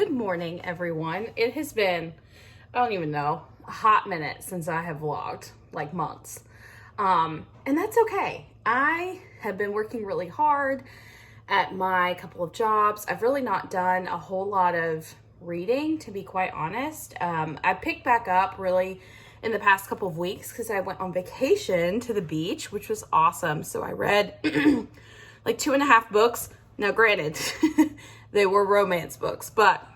Good morning, everyone. It has been, I don't even know, a hot minute since I have vlogged, like months. And that's okay. I have been working really hard at my couple of jobs. I've really not done a whole lot of reading, to be quite honest. I picked back up really in the past couple of weeks because I went on vacation to the beach, which was awesome. So I read like 2.5 books. Now, granted, they were romance books, but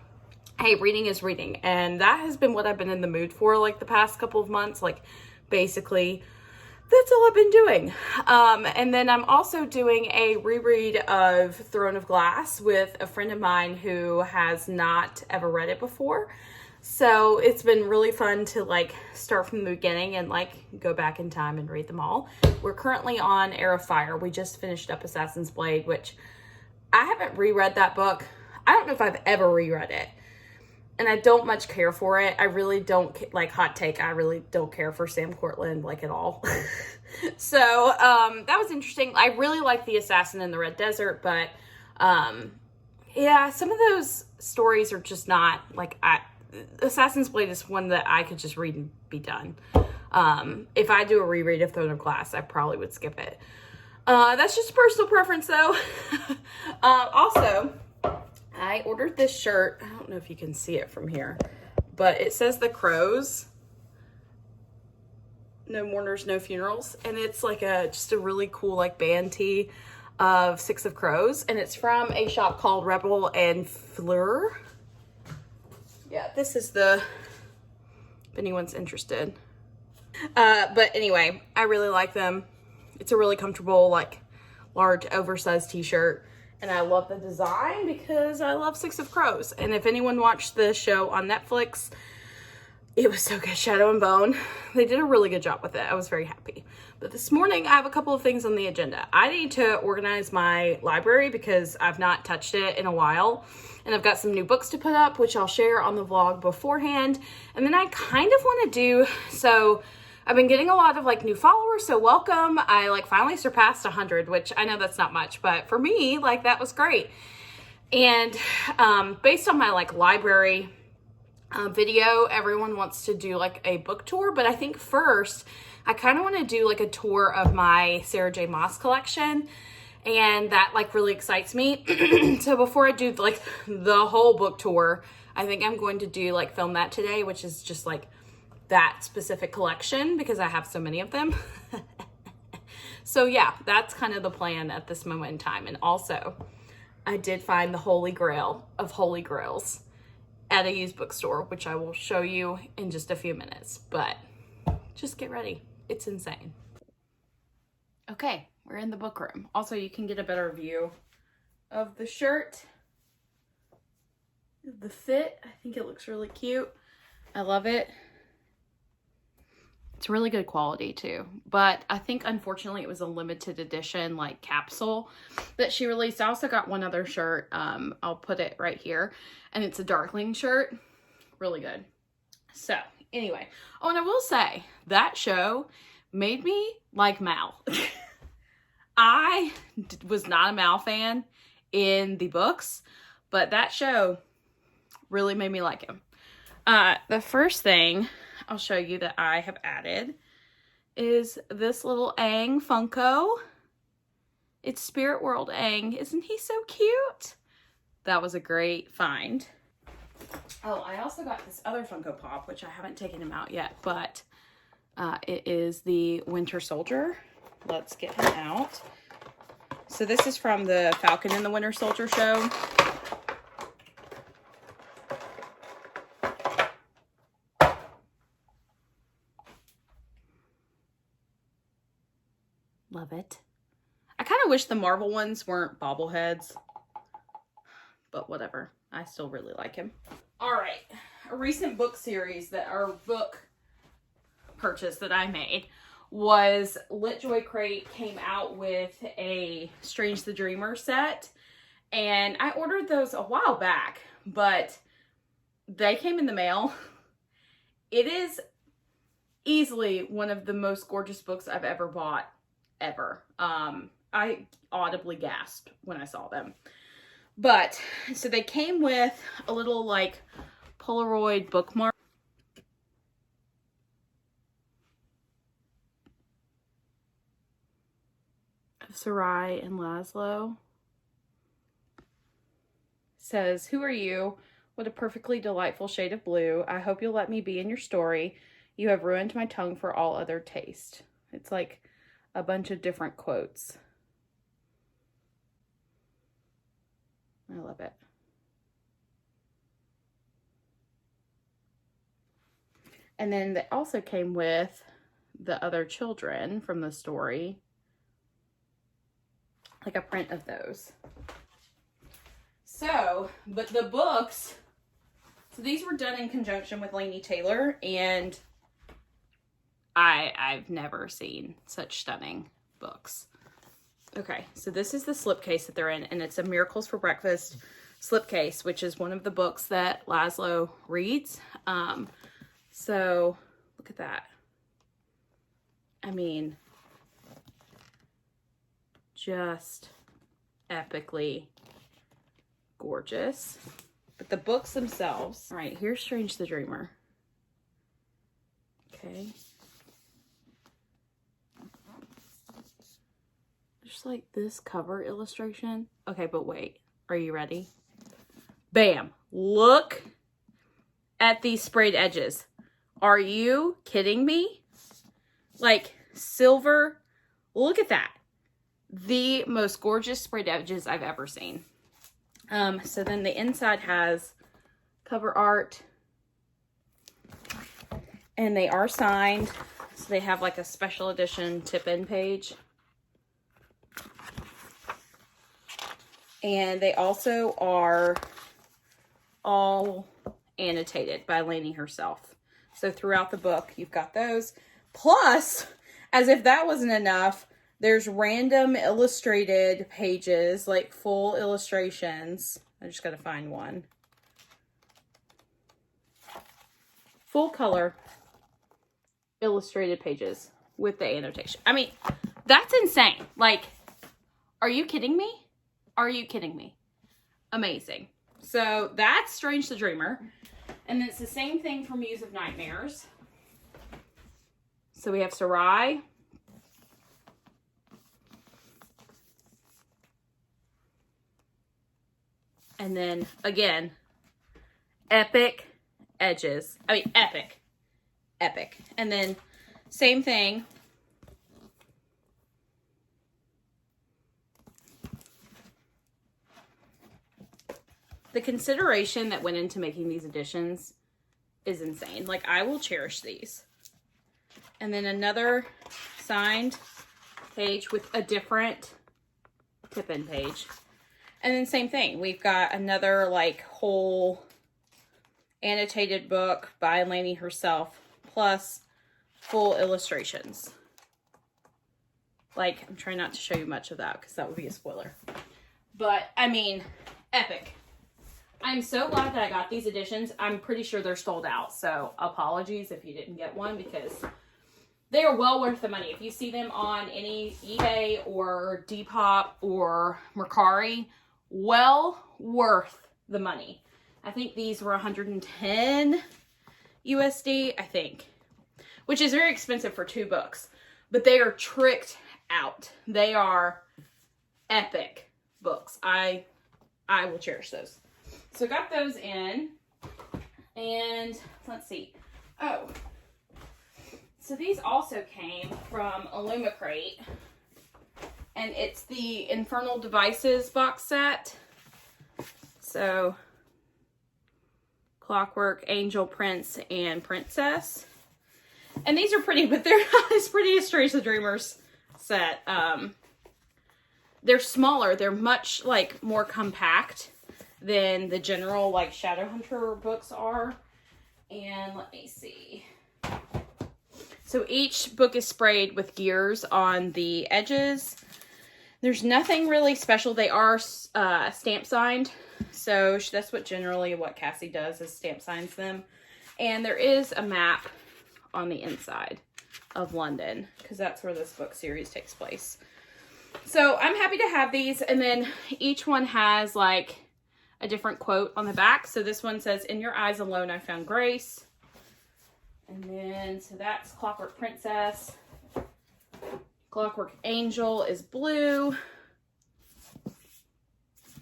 hey, reading is reading. And that has been what I've been in the mood for like the past couple of months. Like basically, that's all I've been doing. And then I'm also doing a reread of Throne of Glass with a friend of mine who has not ever read it before. So it's been really fun to like start from the beginning and like go back in time and read them all. We're currently on Heir of Fire. We just finished up Assassin's Blade, which I haven't reread that book. I don't know if I've ever reread it. And I don't much care for it. I really don't, like, hot take, I really don't care for Sam Cortland, like, at all. So, that was interesting. I really like The Assassin in the Red Desert, but, yeah, some of those stories are just not, like, Assassin's Blade is one that I could just read and be done. If I do a reread of Throne of Glass, I probably would skip it. That's just a personal preference, though. Also, I ordered this shirt. I don't know if you can see it from here, but it says The Crows. No mourners, no funerals. And it's like just a really cool like band tee of 6 of Crows. And it's from a shop called Rebel and Fleur. Yeah, this is if anyone's interested. But anyway, I really like them. It's a really comfortable, like, large, oversized t-shirt. And I love the design because I love 6 of Crows. And if anyone watched the show on Netflix, it was so good, Shadow and Bone. They did a really good job with it. I was very happy. But this morning, I have a couple of things on the agenda. I need to organize my library because I've not touched it in a while. And I've got some new books to put up, which I'll share on the vlog beforehand. And then I kind of want to do, so I've been getting a lot of like new followers, so welcome. I like finally surpassed 100, which I know that's not much, but for me, like that was great. And based on my like library video, everyone wants to do like a book tour, but I think first I kind of want to do like a tour of my Sarah J. Maas collection, and that like really excites me. So before I do like the whole book tour, I think I'm going to do like film that today, which is just like that specific collection because I have so many of them. So yeah, that's kind of the plan at this moment in time. And also, I did find the Holy Grail of Holy Grails at a used bookstore, which I will show you in just a few minutes. But just get ready. It's insane. Okay, we're in the book room. Also, you can get a better view of the shirt. The fit, I think it looks really cute. I love it. It's really good quality too, but I think unfortunately it was a limited edition like capsule that she released. I also got one other shirt. I'll put it right here, and it's a Darkling shirt. Really good. So anyway, oh, and I will say that show made me like Mal. I was not a Mal fan in the books, but that show really made me like him. The first thing I'll show you that I have added is this little Aang Funko. It's Spirit World Aang. Isn't he so cute? That was a great find. Oh, I also got this other Funko Pop, which I haven't taken him out yet, but it is the Winter Soldier. Let's get him out. So this is from the Falcon and the Winter Soldier show. Love it. I kind of wish the Marvel ones weren't bobbleheads, but whatever. I still really like him. All right. A recent book series book purchase that I made was LitJoy Crate came out with a Strange the Dreamer set, and I ordered those a while back, but they came in the mail. It is easily one of the most gorgeous books I've ever bought. Ever. I audibly gasped when I saw them. But, so they came with a little like Polaroid bookmark. Of Sarai and Laszlo. Says, "Who are you? What a perfectly delightful shade of blue. I hope you'll let me be in your story. You have ruined my tongue for all other taste." It's like a bunch of different quotes. I love it. And then they also came with the other children from the story. Like a print of those. So, but the books, so these were done in conjunction with Laini Taylor, and I've never seen such stunning books. Okay, so this is the slipcase that they're in, and it's a Miracles for Breakfast slipcase, which is one of the books that Laszlo reads. So look at that. I mean, just epically gorgeous. But the books themselves, all right, here's Strange the Dreamer. Okay. Just like this cover illustration. Okay, but wait, are you ready? Bam, look at these sprayed edges. Are you kidding me? Like silver, look at that. The most gorgeous sprayed edges I've ever seen. So then the inside has cover art, and they are signed. So they have like a special edition tip-in page. And they also are all annotated by Laini herself. So throughout the book, you've got those. Plus, as if that wasn't enough, there's random illustrated pages, like full illustrations. I just got to find one. Full color illustrated pages with the annotation. I mean, that's insane. Like, are you kidding me? Are you kidding me? Amazing. So that's Strange the Dreamer. And then it's the same thing for Muse of Nightmares. So we have Sarai. And then, again, epic edges. I mean, epic. Epic. And then, same thing. The consideration that went into making these editions is insane. Like, I will cherish these. And then another signed page with a different tip-in page. And then same thing. We've got another, like, whole annotated book by Laini herself, plus full illustrations. Like, I'm trying not to show you much of that because that would be a spoiler. But, I mean, epic. I'm so glad that I got these editions. I'm pretty sure they're sold out, so apologies if you didn't get one because they are well worth the money. If you see them on any eBay or Depop or Mercari, well worth the money. I think these were 110 USD, I think, which is very expensive for 2 books, but they are tricked out. They are epic books. I will cherish those. So got those in, and let's see. Oh, so these also came from Illumicrate, and it's the Infernal Devices box set. So Clockwork, Angel, Prince, and Princess. And these are pretty, but they're not as pretty as Strange the Dreamer's set. They're smaller. They're much, like, more compact than the general, like, Shadowhunter books are. And let me see. So each book is sprayed with gears on the edges. There's nothing really special. They are stamp signed. So that's what Cassie does, is stamp signs them. And there is a map on the inside of London, because that's where this book series takes place. So I'm happy to have these. And then each one has, like, a different quote on the back. So this one says, "In your eyes alone I found grace." And then, so that's Clockwork Princess. Clockwork Angel is blue.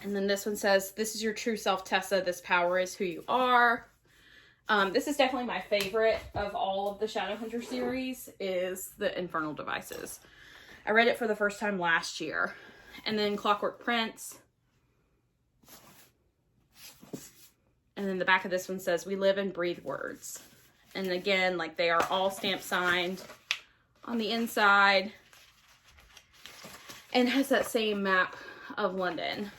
And then this one says, "This is your true self, Tessa. This power is who you are." This is definitely my favorite of all of the Shadowhunter series, is the Infernal Devices. I read it for the first time last year. And then Clockwork Prince. And then the back of this one says, "We live and breathe words." And again, like, they are all stamp signed on the inside. And has that same map of London.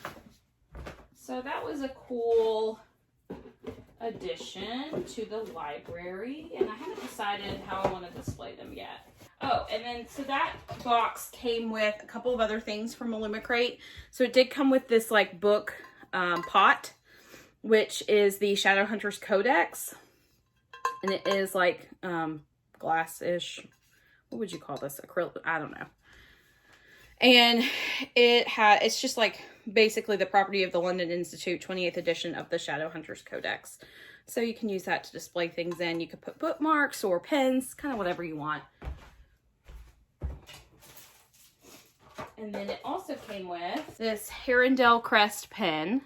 So that was a cool addition to the library. And I haven't decided how I want to display them yet. Oh, and then, so that box came with a couple of other things from Illumicrate. So it did come with this, like, book pot, which is the Shadowhunters Codex. And it is like glass-ish. What would you call this? Acrylic? I don't know. And it's just like basically the property of the London Institute, 28th edition of the Shadowhunters Codex. So you can use that to display things in. You could put bookmarks or pens, kind of whatever you want. And then it also came with this Herondale Crest pen.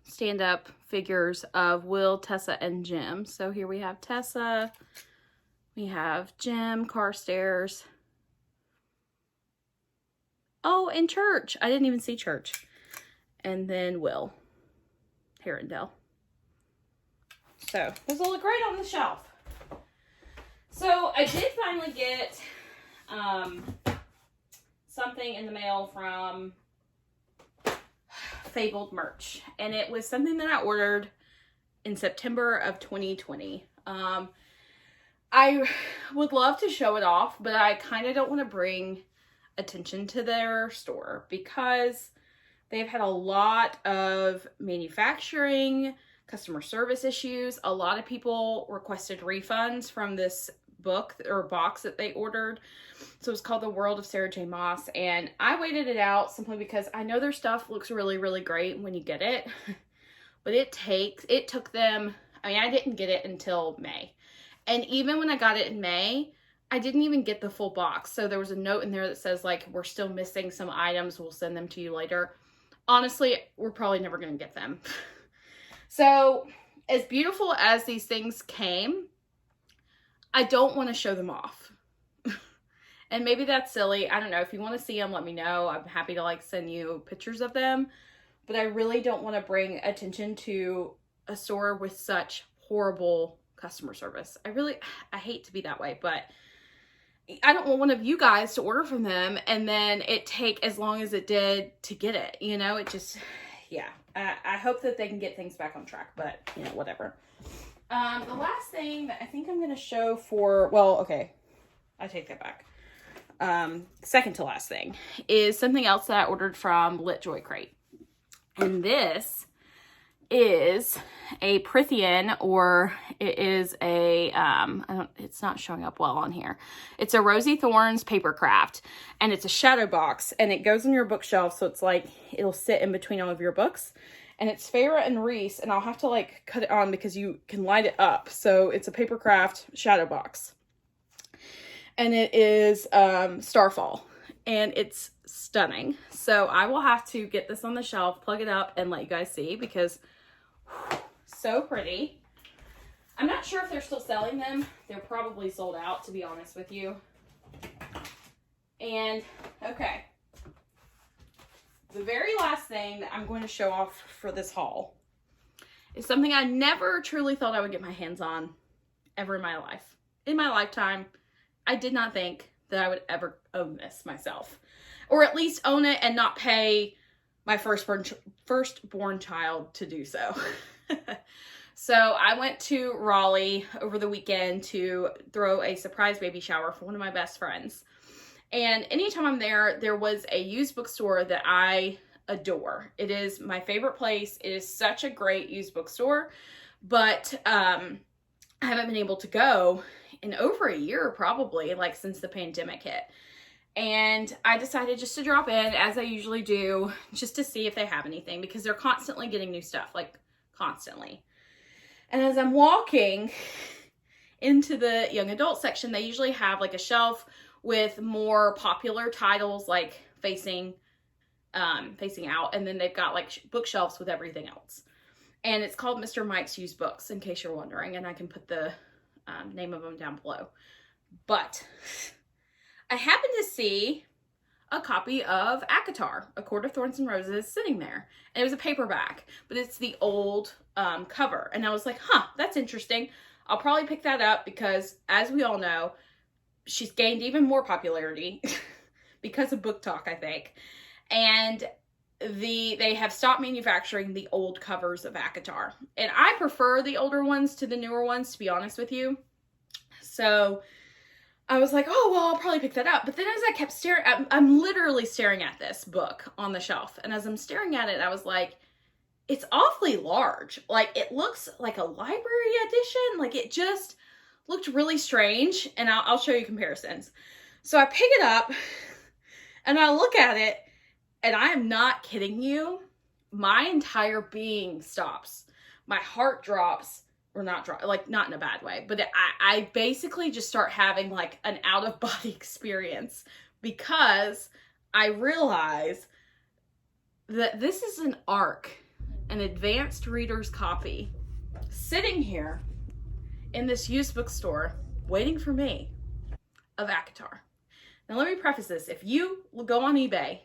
Stand-up figures of Will, Tessa, and Jim. So here we have Tessa. We have Jim, Carstairs. Oh, and Church. I didn't even see Church. And then Will, Herondale. So those will look great on the shelf. So I did finally get something in the mail from Fabled merch, and it was something that I ordered in September of 2020. I would love to show it off, but I kind of don't want to bring attention to their store because they've had a lot of manufacturing, customer service issues. A lot of people requested refunds from this book or box that they ordered. So it's called The World of Sarah J. Maas, and I waited it out simply because I know their stuff looks really, really great when you get it, but it took them, I mean, I didn't get it until May, and even when I got it in May, I didn't even get the full box. So there was a note in there that says, like, "We're still missing some items, we'll send them to you later." Honestly, we're probably never going to get them. So as beautiful as these things came, I don't want to show them off. And maybe that's silly. I don't know. If you want to see them, let me know. I'm happy to, like, send you pictures of them. But I really don't want to bring attention to a store with such horrible customer service. I hate to be that way, but I don't want one of you guys to order from them and then it take as long as it did to get it. You know, it just, yeah. I hope that they can get things back on track, but, you know, whatever. The last thing that I think I'm going to show for, well, okay, I take that back. Second to last thing is something else that I ordered from Lit Joy Crate. And this is a Prithian, or it is a, it's not showing up well on here. It's a Rosiethorns Papercraft, and it's a shadow box, and it goes on your bookshelf, so it's like, it'll sit in between all of your books. And it's Farah and Reese, and I'll have to, like, cut it on because you can light it up. So it's a Papercraft shadow box. And it is Starfall, and it's stunning. So I will have to get this on the shelf, plug it up, and let you guys see because whew, so pretty. I'm not sure if they're still selling them. They're probably sold out, to be honest with you. And, okay. The very last thing that I'm going to show off for this haul is something I never truly thought I would get my hands on ever in my life. In my lifetime, I did not think that I would ever own this myself. Or at least own it and not pay my firstborn child to do so. So I went to Raleigh over the weekend to throw a surprise baby shower for one of my best friends. And anytime I'm there, there was a used bookstore that I adore. It is my favorite place. It is such a great used bookstore, but I haven't been able to go in over a year, probably, like, since the pandemic hit. And I decided just to drop in, as I usually do, just to see if they have anything, because they're constantly getting new stuff, like constantly. And as I'm walking into the young adult section, they usually have like a shelf with more popular titles, like facing out, and then they've got like bookshelves with everything else. And it's called Mr. Mike's Used Books, in case you're wondering, and I can put the name of them down below. But I happened to see a copy of ACOTAR, A Court of Thorns and Roses, sitting there. And it was a paperback, but it's the old cover. And I was like, huh, that's interesting. I'll probably pick that up because, as we all know, she's gained even more popularity because of Book Talk, I think. And they have stopped manufacturing the old covers of ACOTAR. And I prefer the older ones to the newer ones, to be honest with you. So I was like, oh, well, I'll probably pick that up. But then as I kept staring, I'm literally staring at this book on the shelf. And as I'm staring at it, I was like, it's awfully large. Like, it looks like a library edition. Like, it just looked really strange. And I'll show you comparisons. So I pick it up and I look at it, and I am not kidding you. My entire being stops. My heart drops, or not drop, like not in a bad way, but I basically just start having like an out-of-body experience, because I realize that this is an ARC, an advanced reader's copy, sitting here in this used bookstore waiting for me, of ACOTAR. Now let me preface this. If you go on eBay,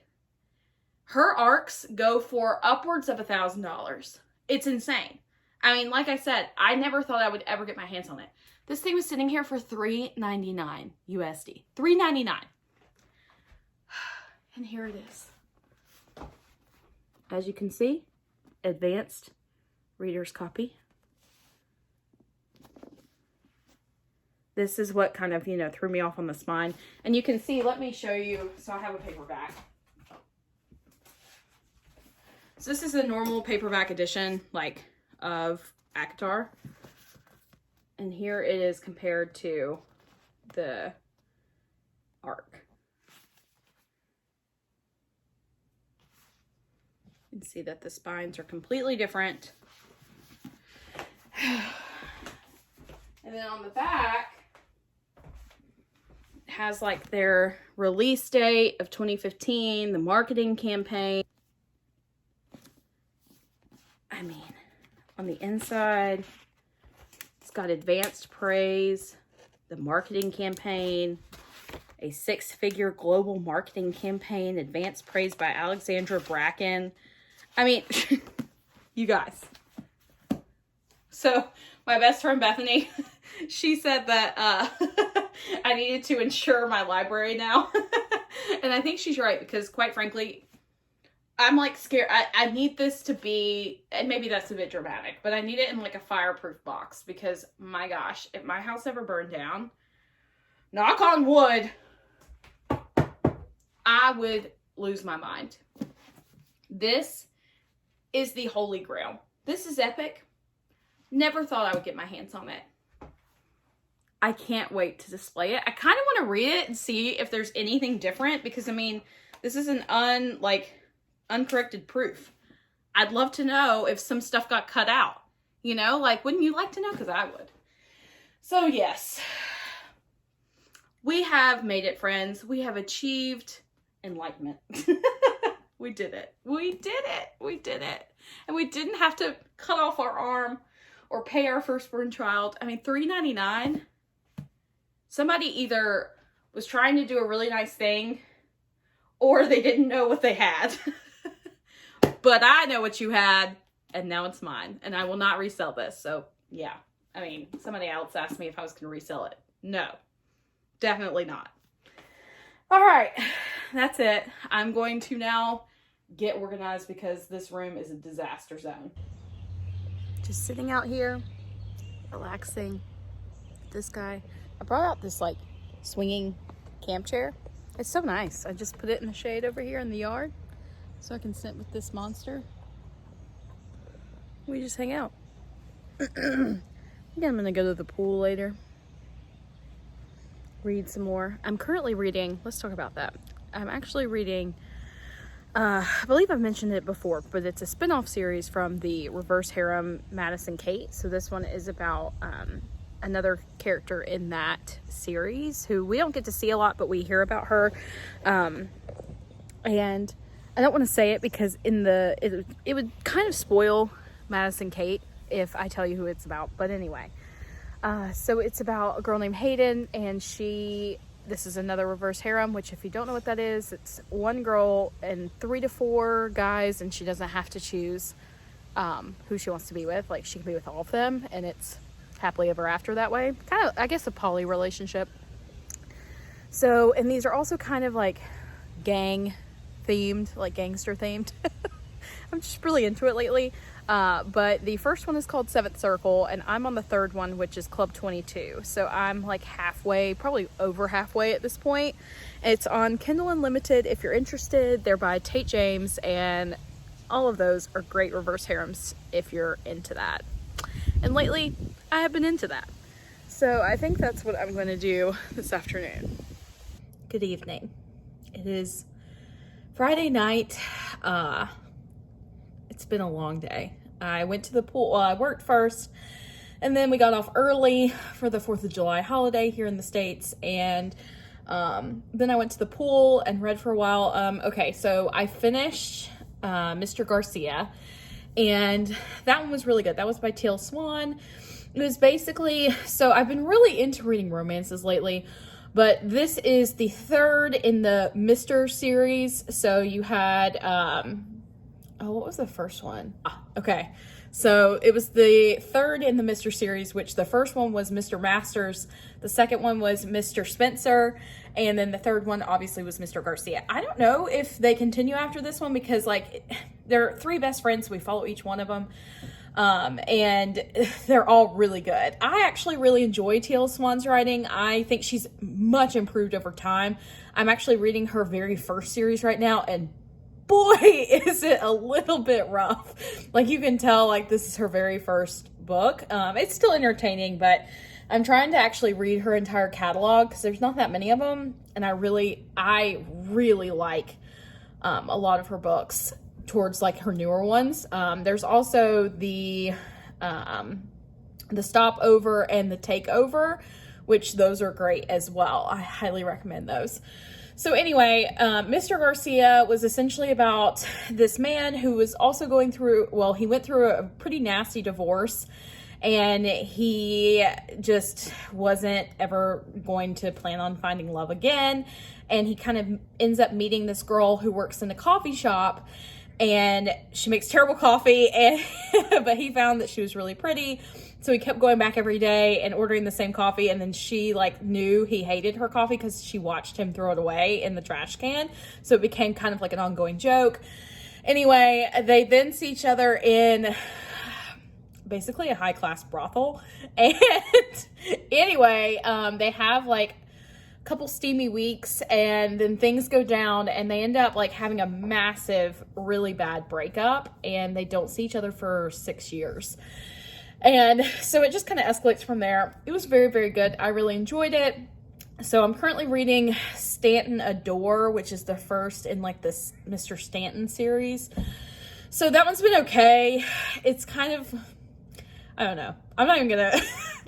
her ARCs go for upwards of $1,000. It's insane. I mean, like I said, I never thought I would ever get my hands on it. This thing was sitting here for $3.99 USD. $3.99. And here it is. As you can see, advanced reader's copy. This is what kind of, threw me off on the spine. And you can see, let me show you. So I have a paperback. So this is a normal paperback edition, like, of ACOTAR. And here it is compared to the ARC. You can see that the spines are completely different. And then on the back, it has like their release date of 2015, the marketing campaign. I mean, on the inside, it's got advanced praise, the marketing campaign, a 6-figure global marketing campaign, advanced praise by Alexandra Bracken. I mean, you guys. So my best friend Bethany, she said that I needed to insure my library now. And I think she's right, because quite frankly, I'm like scared. I need this to be, and maybe that's a bit dramatic, but I need it in like a fireproof box, because my gosh, if my house ever burned down, knock on wood, I would lose my mind. This is the holy grail. This is epic. Never thought I would get my hands on it. I can't wait to display it. I kind of want to read it and see if there's anything different, because I mean, this is an uncorrected proof. I'd love to know if some stuff got cut out. Like, wouldn't you like to know? Because I would. So yes, we have made it, friends. We have achieved enlightenment. We did it. We did it. We did it. And we didn't have to cut off our arm or pay our firstborn child. I mean, $3.99. Somebody either was trying to do a really nice thing, or they didn't know what they had. But I know what you had, and now it's mine. And I will not resell this. So, yeah. I mean, somebody else asked me if I was going to resell it. No. Definitely not. All right. That's it. I'm going to now get organized, because this room is a disaster zone. Just sitting out here, relaxing. This guy. I brought out this, like, swinging camp chair. It's so nice. I just put it in the shade over here in the yard, so I can sit with this monster. We just hang out. I think I'm gonna go to the pool later. read some more. I'm currently reading, let's talk about that. I'm actually reading, I believe I've mentioned it before, but it's a spin-off series from the Reverse Harem Madison Kate. So this one is about another character in that series who we don't get to see a lot, but we hear about her. And I don't want to say it because it would kind of spoil Madison Kate if I tell you who it's about. But anyway, so it's about a girl named Hayden, and this is another reverse harem, which if you don't know what that is, it's one girl and 3 to 4 guys, and she doesn't have to choose who she wants to be with. Like, she can be with all of them, and it's happily ever after that way. Kind of, I guess, a poly relationship. So, and these are also kind of like gang themed, like gangster themed. I'm just really into it lately. But the first one is called 7th Circle, and I'm on the 3rd one, which is Club 22. So I'm like halfway, probably over halfway at this point. It's on Kindle Unlimited if you're interested. They're by Tate James, and all of those are great reverse harems if you're into that. And lately, I have been into that. So I think that's what I'm going to do this afternoon. Good evening. It is Friday night. It's been a long day. I went to the pool. Well, I worked first, and then we got off early for the 4th of July holiday here in the States, and then I went to the pool and read for a while. Okay, so I finished Mr. Garcia, and that one was really good. That was by Swan. It was basically, so I've been really into reading romances lately, but this is the 3rd in the Mr. series. So you had, what was the first one? Okay. So it was the 3rd in the Mr. series, which the first one was Mr. Masters. The second one was Mr. Spencer. And then the 3rd one obviously was Mr. Garcia. I don't know if they continue after this one because like they're 3 best friends. We follow each one of them. And they're all really good. I actually really enjoy T.L. Swan's writing. I think she's much improved over time. I'm actually reading her very first series right now, and boy, is it a little bit rough. Like, you can tell, like, this is her very first book. It's still entertaining, but I'm trying to actually read her entire catalog because there's not that many of them, and I really like a lot of her books towards like her newer ones. There's also the Stopover and the Takeover, which those are great as well. I highly recommend those. So anyway, Mr. Garcia was essentially about this man who was also going through, well, he went through a pretty nasty divorce, and he just wasn't ever going to plan on finding love again. And he kind of ends up meeting this girl who works in a coffee shop, and she makes terrible coffee, but he found that she was really pretty. So he kept going back every day and ordering the same coffee. And then she like knew he hated her coffee because she watched him throw it away in the trash can. So it became kind of like an ongoing joke. Anyway, they then see each other in basically a high class brothel. And anyway, they have like couple steamy weeks, and then things go down, and they end up like having a massive, really bad breakup, and they don't see each other for 6 years. And so it just kind of escalates from there. It was very, very good. I really enjoyed it. So I'm currently reading Stanton Adore, which is the first in like this Mr. Stanton series. So that one's been okay. It's kind of, I don't know. I'm not even gonna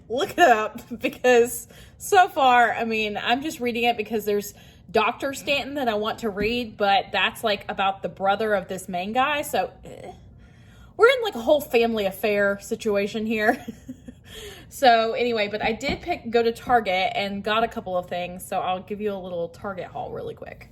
look it up because so far, I mean, I'm just reading it because there's Dr. Stanton that I want to read, but that's like about the brother of this main guy. So we're in like a whole family affair situation here. So anyway, but I did go to Target and got a couple of things. So I'll give you a little Target haul really quick.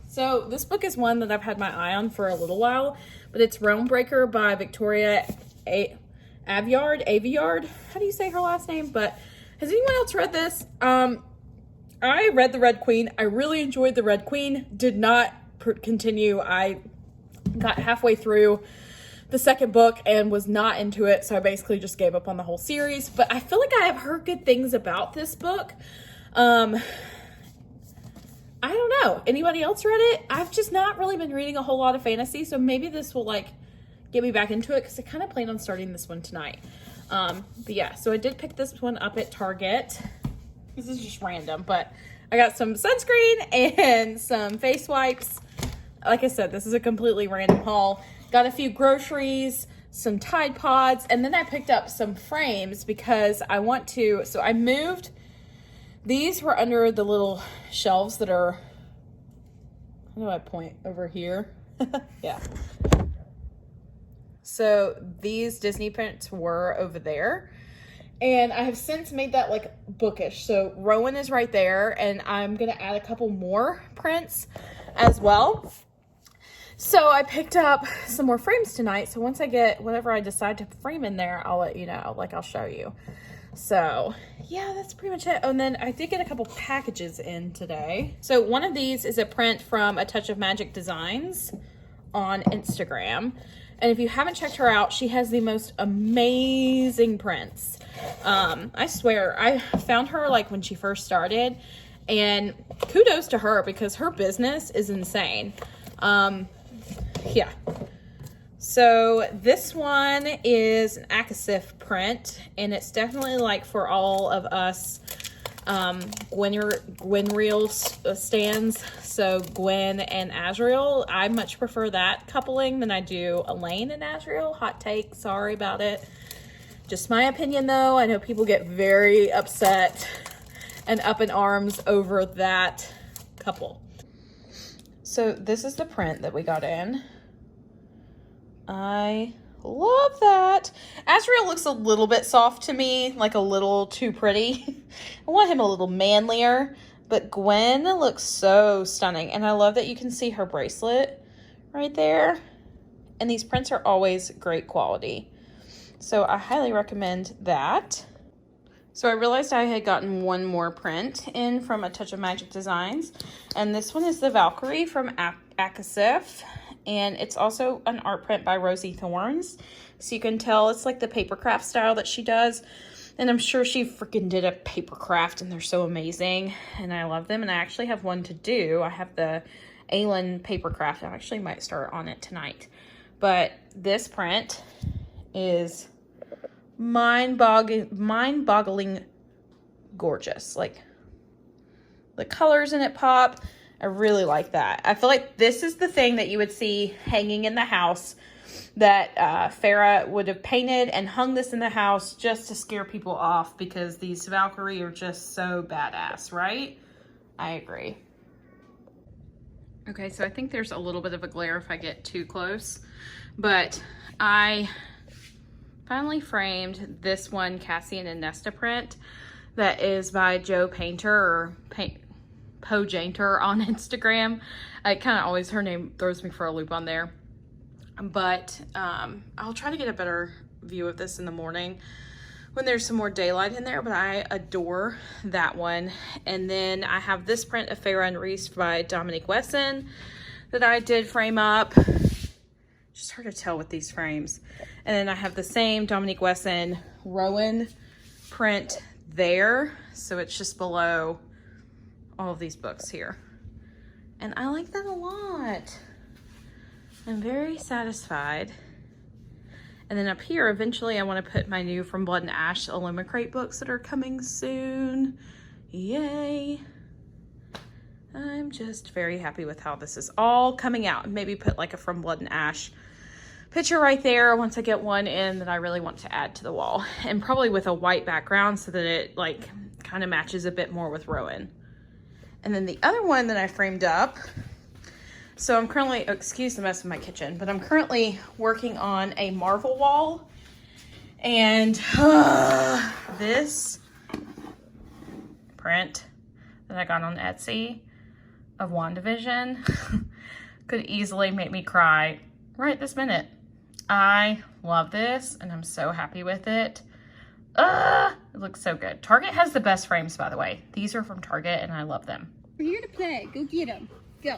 So this book is one that I've had my eye on for a little while, but it's Realm Breaker by Victoria Aveyard. How do you say her last name? But has anyone else read this? I read The Red Queen. I really enjoyed The Red Queen. Did not continue. I got halfway through the second book and was not into it, so I basically just gave up on the whole series. But I feel like I have heard good things about this book. I don't know. Anybody else read it? I've just not really been reading a whole lot of fantasy, so maybe this will like get me back into it because I kind of plan on starting this one tonight. But yeah, so I did pick this one up at Target. This is just random, but I got some sunscreen and some face wipes. Like I said, this is a completely random haul. Got a few groceries, some Tide Pods, and then I picked up some frames because I want to, so I moved, these were under the little shelves that are, how do I point, over here? Yeah. So these Disney prints were over there. And I have since made that like bookish. So Rowan is right there, and I'm gonna add a couple more prints as well. So I picked up some more frames tonight. So once I get whatever I decide to frame in there, I'll let you know, like I'll show you. So yeah, that's pretty much it. Oh, and then I did get a couple packages in today. So one of these is a print from A Touch of Magic Designs on Instagram. And if you haven't checked her out, she has the most amazing prints. I swear, I found her like when she first started, and kudos to her because her business is insane. Yeah. So this one is an Akasif print, and it's definitely like for all of us Gwenreel stands. So Gwen and Azriel, I much prefer that coupling than I do Elaine and Azriel. Hot take, sorry about it. Just my opinion though. I know people get very upset and up in arms over that couple. So this is the print that we got in. I love that. Azriel looks a little bit soft to me, like a little too pretty. I want him a little manlier, but Gwen looks so stunning. And I love that you can see her bracelet right there. And these prints are always great quality. So I highly recommend that. So I realized I had gotten one more print in from A Touch of Magic Designs. And this one is the Valkyrie from Akasif. And it's also an art print by Rosiethorns. So you can tell it's like the papercraft style that she does. And I'm sure she freaking did a papercraft, and they're so amazing. And I love them. And I actually have one to do. I have the Aylin papercraft. I actually might start on it tonight. But this print is mind-boggling gorgeous. Like, the colors in it pop. I really like that. I feel like this is the thing that you would see hanging in the house that Farah would have painted and hung this in the house just to scare people off because these Valkyrie are just so badass, right? I agree. Okay, so I think there's a little bit of a glare if I get too close, but I finally framed this one Cassian and Nesta print that is by Joe Painter, or Poe Jainter on Instagram. I kind of always, her name throws me for a loop on there. But I'll try to get a better view of this in the morning when there's some more daylight in there, but I adore that one. And then I have this print of Farah and Reese by Dominique Wesson that I did frame up. Just hard to tell with these frames. And then I have the same Dominique Wesson Rowan print there. So it's just below all of these books here. And I like that a lot. I'm very satisfied. And then up here, eventually I want to put my new From Blood and Ash Illumicrate books that are coming soon. Yay. I'm just very happy with how this is all coming out. Maybe put like a From Blood and Ash picture right there once I get one in that I really want to add to the wall. And probably with a white background so that it like kind of matches a bit more with Rowan. And then the other one that I framed up, so I'm currently, excuse the mess of my kitchen, but I'm currently working on a Marvel wall. And this print that I got on Etsy of WandaVision could easily make me cry right this minute. I love this and I'm so happy with it. It looks so good. Target has the best frames, by the way. These are from Target and I love them. We're here to play. Go get them. Go.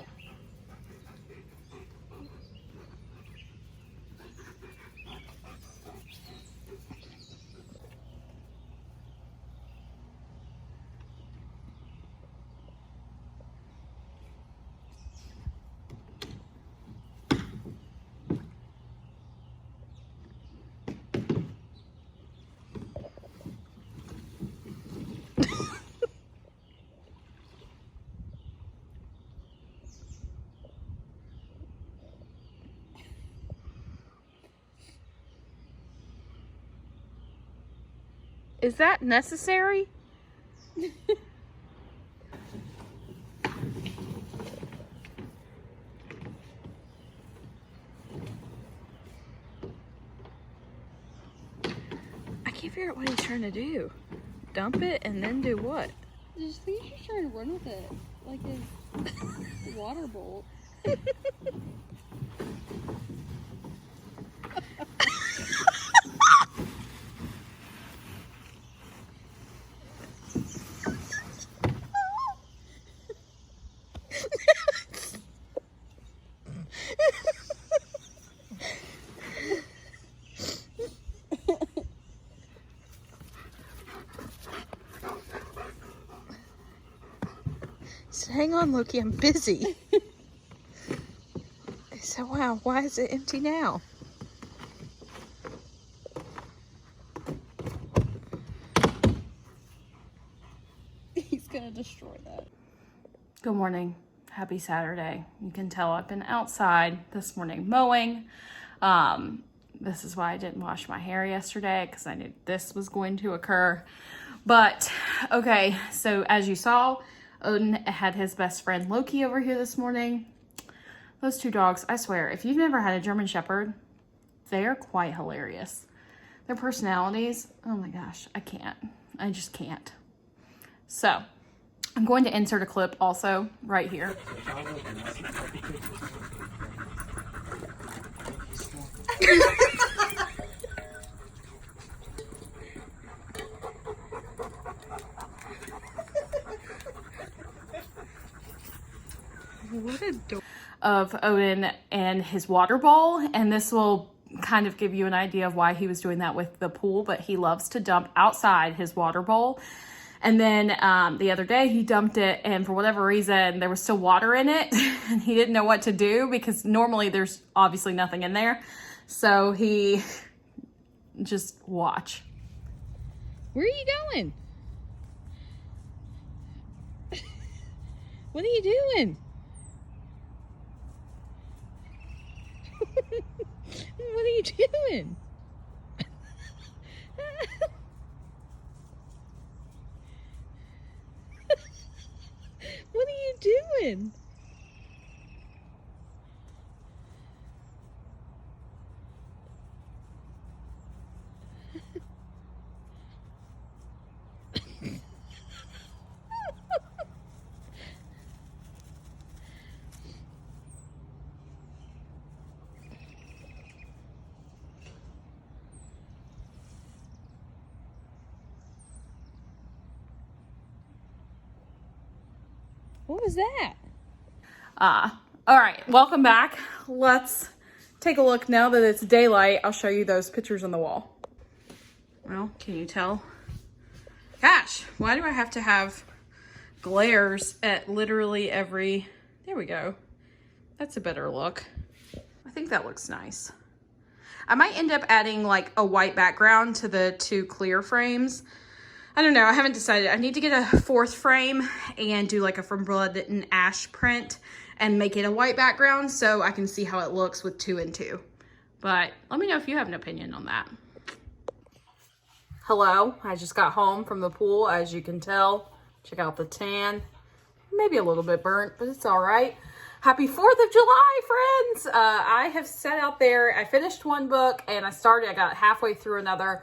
Is that necessary? I can't figure out what he's trying to do. Dump it and then do what? I just think he's trying to run with it. Like his water bowl. Hang on, Loki, I'm busy. So, wow, why is it empty now? He's gonna destroy that. Good morning. Happy Saturday. You can tell I've been outside this morning mowing. This is why I didn't wash my hair yesterday, because I knew this was going to occur. But, okay, so as you saw, Odin had his best friend Loki over here this morning. Those two dogs, I swear, if you've never had a German Shepherd, they are quite hilarious. Their personalities, oh my gosh, I can't. I just can't. So, I'm going to insert a clip also right here. What a dork. Of Odin and his water bowl, and this will kind of give you an idea of why he was doing that with the pool, but he loves to dump outside his water bowl. And then the other day he dumped it, and for whatever reason there was still water in it and he didn't know what to do, because normally there's obviously nothing in there. So he just watch. Where are you going? What are you doing? What are you doing? What are you doing? What was that? All right, welcome back. Let's take a look now that it's daylight. I'll show you those pictures on the wall. Well, can you tell? Gosh, why do I have to have glares at literally every... There we go. That's a better look. I think that looks nice. I might end up adding like a white background to the two clear frames. I don't know. I haven't decided. I need to get a fourth frame and do like a From Blood and Ash print and make it a white background so I can see how it looks with 2 and 2. But let me know if you have an opinion on that. Hello. I just got home from the pool, as you can tell. Check out the tan. Maybe a little bit burnt, but it's all right. Happy 4th of July, friends. I have sat out there. I finished one book and I got halfway through another.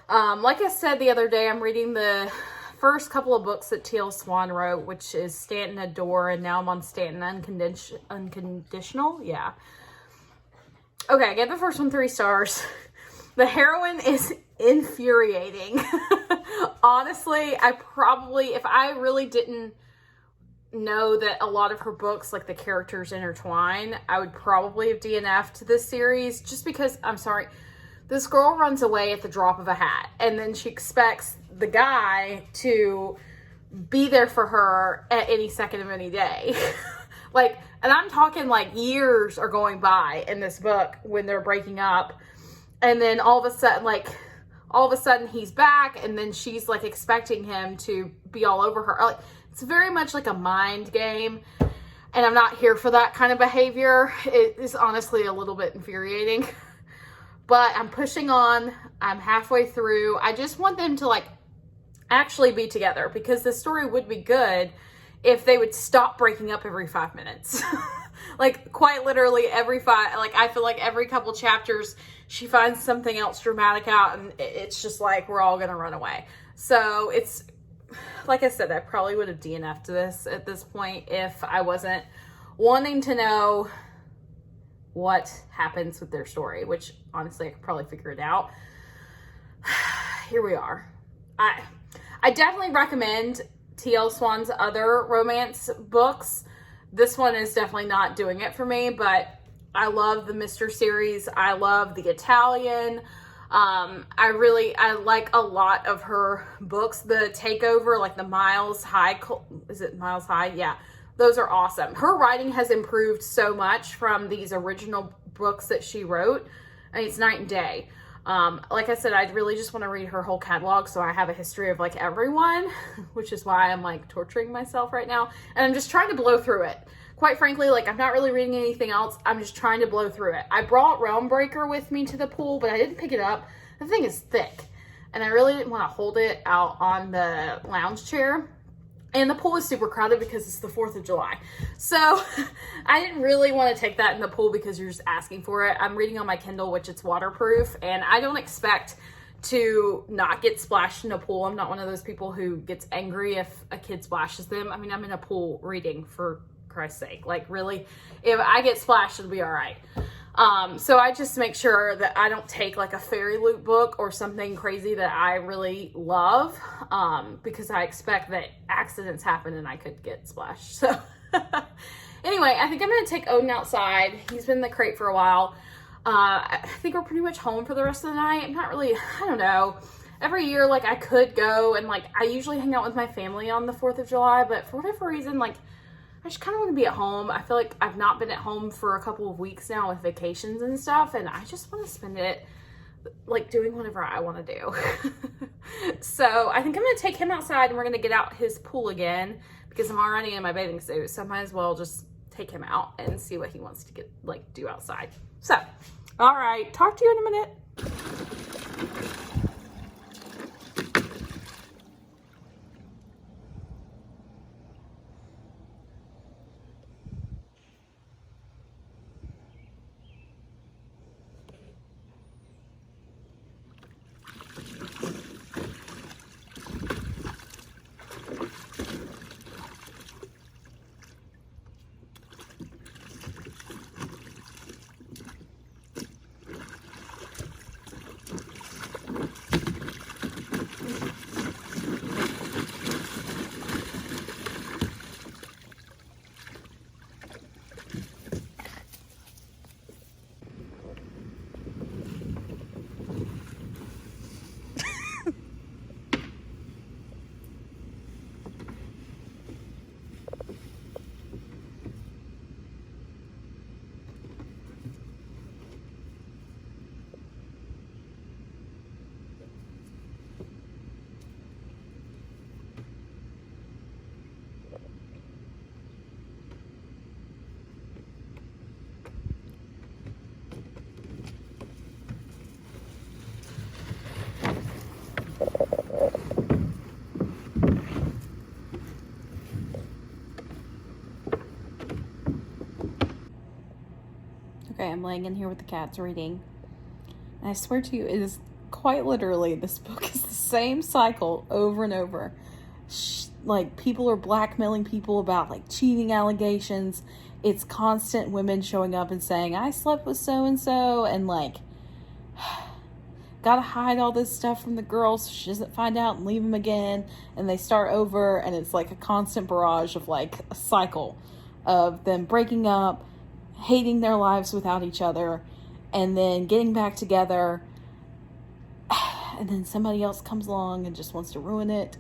Like I said the other day, I'm reading the first couple of books that T.L. Swan wrote, which is Stanton Adore, and now I'm on Stanton Unconditional. Yeah. Okay, I gave the first one 3 stars. The heroine is infuriating. Honestly, if I really didn't know that a lot of her books, like the characters intertwine, I would probably have DNF'd this series, just because, I'm sorry, this girl runs away at the drop of a hat, and then she expects the guy to be there for her at any second of any day. Like, and I'm talking like years are going by in this book when they're breaking up, and then all of a sudden he's back, and then she's like expecting him to be all over her. Like, it's very much like a mind game, and I'm not here for that kind of behavior. It is honestly a little bit infuriating. But I'm pushing on. I'm halfway through. I just want them to like actually be together, because the story would be good if they would stop breaking up every 5 minutes. Like quite literally every I feel like every couple chapters she finds something else dramatic out, and it's just like we're all gonna run away. So it's, like I said, I probably would have DNF'd this at this point if I wasn't wanting to know what happens with their story, which honestly I could probably figure it out. Here we are. I definitely recommend T.L. Swan's other romance books. This one is definitely not doing it for me, but I love the Mr. series. I love the Italian. I like a lot of her books. The Takeover, like the Miles High, is it Miles High? Yeah, those are awesome. Her writing has improved so much from these original books that she wrote. I mean, it's night and day. Like I said, I really just want to read her whole catalog, so I have a history of like everyone, which is why I'm like torturing myself right now. And I'm just trying to blow through it. Quite frankly, like I'm not really reading anything else. I'm just trying to blow through it. I brought Realmbreaker with me to the pool, but I didn't pick it up. The thing is thick, and I really didn't want to hold it out on the lounge chair. And the pool is super crowded because it's the 4th of July. So I didn't really want to take that in the pool because you're just asking for it. I'm reading on my Kindle, which it's waterproof, and I don't expect to not get splashed in a pool. I'm not one of those people who gets angry if a kid splashes them. I mean, I'm in a pool reading, for Christ's sake. Like, really, if I get splashed, it'll be all right. So I just make sure that I don't take like a fairy loot book or something crazy that I really love, because I expect that accidents happen and I could get splashed. So anyway, I think I'm going to take Odin outside. He's been in the crate for a while. I think we're pretty much home for the rest of the night. I'm not really, I don't know. Every year, like I could go and like, I usually hang out with my family on the 4th of July, but for whatever reason, like I just kind of want to be at home. I feel like I've not been at home for a couple of weeks now with vacations and stuff, and I just want to spend it like doing whatever I want to do. So I think I'm going to take him outside and we're going to get out his pool again because I'm already in my bathing suit, so I might as well just take him out and see what he wants to do outside. So, all right, talk to you in a minute. Okay, I'm laying in here with the cats reading. And I swear to you, it is quite literally, this book is the same cycle over and over. Like, people are blackmailing people about, like, cheating allegations. It's constant women showing up and saying, I slept with so-and-so, and, like, gotta hide all this stuff from the girl so she doesn't find out and leave him again. And they start over, and it's, like, a constant barrage of, like, a cycle of them breaking up, hating their lives without each other, and then getting back together, and then somebody else comes along and just wants to ruin it.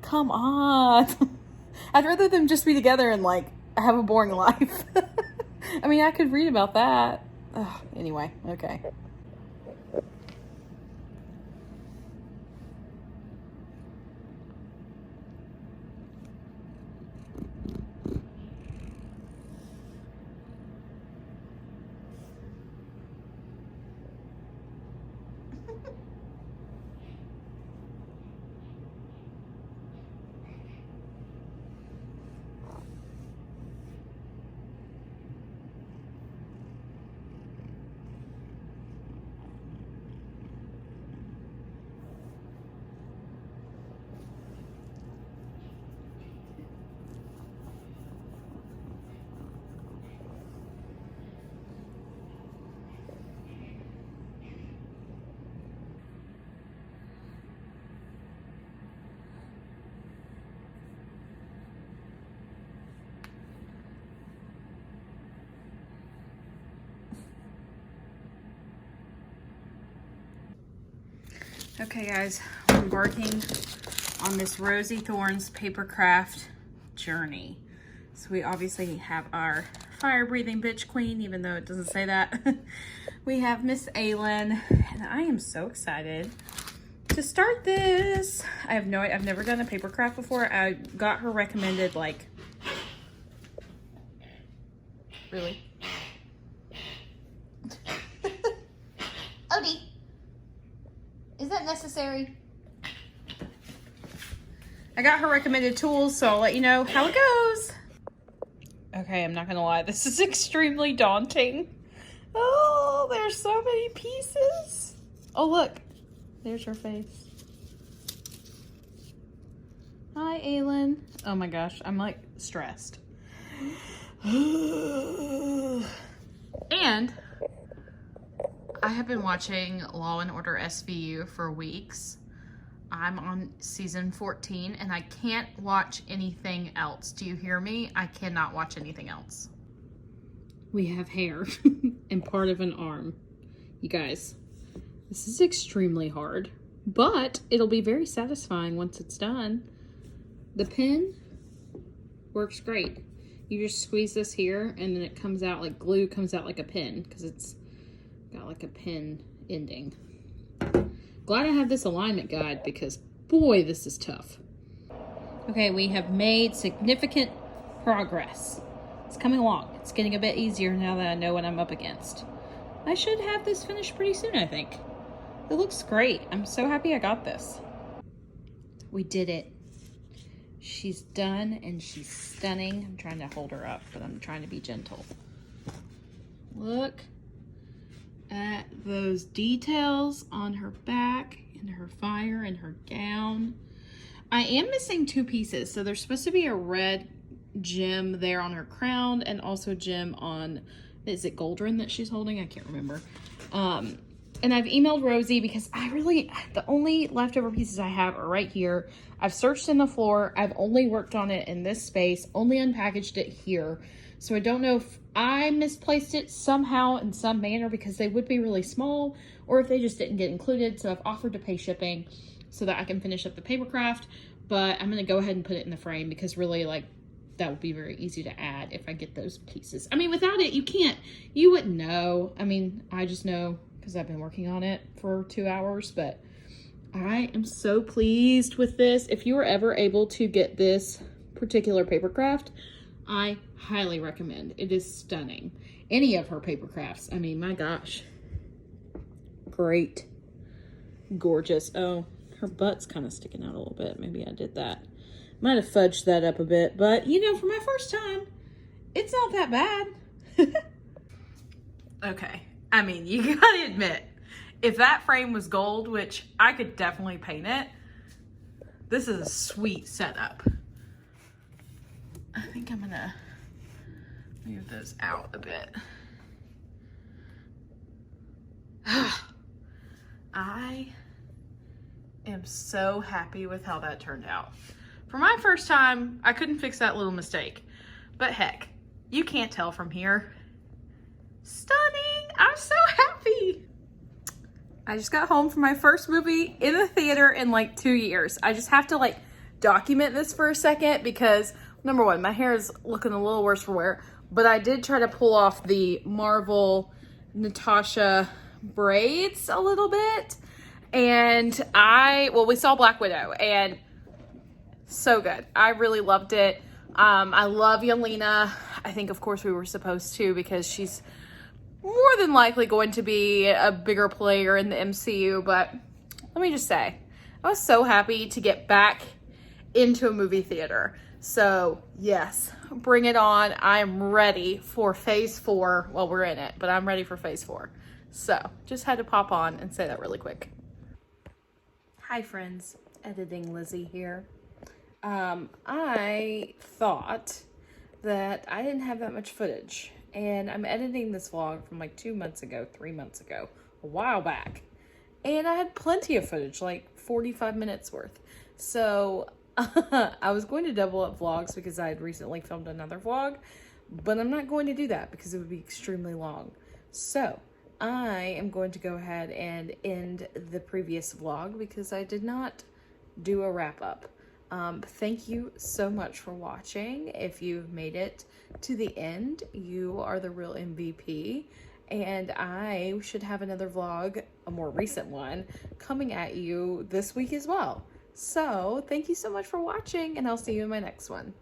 Come on. I'd rather them just be together and like have a boring life. I mean, I could read about that. Ugh, anyway, okay. Okay guys, we're embarking on this Rosiethorns Papercraft journey. So we obviously have our fire-breathing bitch queen, even though it doesn't say that. We have Miss Aylin, and I am so excited to start this. I've never done a papercraft before. I got her recommended, like, really? Odie, is that necessary? I got her recommended tools, so I'll let you know how it goes. Okay, I'm not gonna lie, this is extremely daunting. Oh, there's so many pieces. Oh, look, there's her face. Hi, Aylin. Oh my gosh, I'm like stressed. And I have been watching Law and Order SVU for weeks. I'm on season 14 and I can't watch anything else. Do you hear me? I cannot watch anything else. We have hair and part of an arm. You guys, this is extremely hard, but it'll be very satisfying once it's done. The pin works great. You just squeeze this here and then it comes out like glue, comes out like a pin because it's got like a pin ending. Glad I have this alignment guide because boy, this is tough. Okay, we have made significant progress. It's coming along. It's getting a bit easier now that I know what I'm up against. I should have this finished pretty soon, I think. It looks great. I'm so happy I got this. We did it. She's done and she's stunning. I'm trying to hold her up, but I'm trying to be gentle. Look at those details on her back and her fire and her gown. I am missing two pieces. So there's supposed to be a red gem there on her crown and also a gem on, is it Goldrin that she's holding? I can't remember. And I've emailed Rosie because the only leftover pieces I have are right here. I've searched in the floor. I've only worked on it in this space, only unpackaged it here. So I don't know if I misplaced it somehow in some manner because they would be really small or if they just didn't get included. So I've offered to pay shipping so that I can finish up the papercraft, but I'm going to go ahead and put it in the frame because really like that would be very easy to add if I get those pieces. I mean, without it, you wouldn't know. I mean, I just know because I've been working on it for 2 hours, but I am so pleased with this. If you were ever able to get this particular papercraft, I highly recommend. It is stunning. Any of her papercrafts. I mean, my gosh. Great. Gorgeous. Oh, her butt's kind of sticking out a little bit. Maybe I did that. Might have fudged that up a bit, but you know, for my first time, it's not that bad. Okay. I mean, you gotta admit, if that frame was gold, which I could definitely paint it, this is a sweet setup. I think I'm gonna move those out a bit. I am so happy with how that turned out. For my first time, I couldn't fix that little mistake, but heck, you can't tell from here. Stunning! I'm so happy. I just got home from my first movie in the theater in like 2 years. I just have to like document this for a second because number one, my hair is looking a little worse for wear, but I did try to pull off the Marvel Natasha braids a little bit. And we saw Black Widow and so good. I really loved it. I love Yelena. I think of course we were supposed to because she's more than likely going to be a bigger player in the MCU, but let me just say, I was so happy to get back into a movie theater. So yes, bring it on. I am ready for phase 4. Well, we're in it, but I'm ready for phase 4. So just had to pop on and say that really quick. Hi friends, editing Lizzie here. I thought that I didn't have that much footage. And I'm editing this vlog from like 2 months ago, 3 months ago, a while back. And I had plenty of footage, like 45 minutes worth. So I was going to double up vlogs because I had recently filmed another vlog, but I'm not going to do that because it would be extremely long. So I am going to go ahead and end the previous vlog because I did not do a wrap up. Thank you so much for watching. If you've made it to the end, you are the real MVP. And I should have another vlog, a more recent one, coming at you this week as well. So thank you so much for watching, and I'll see you in my next one.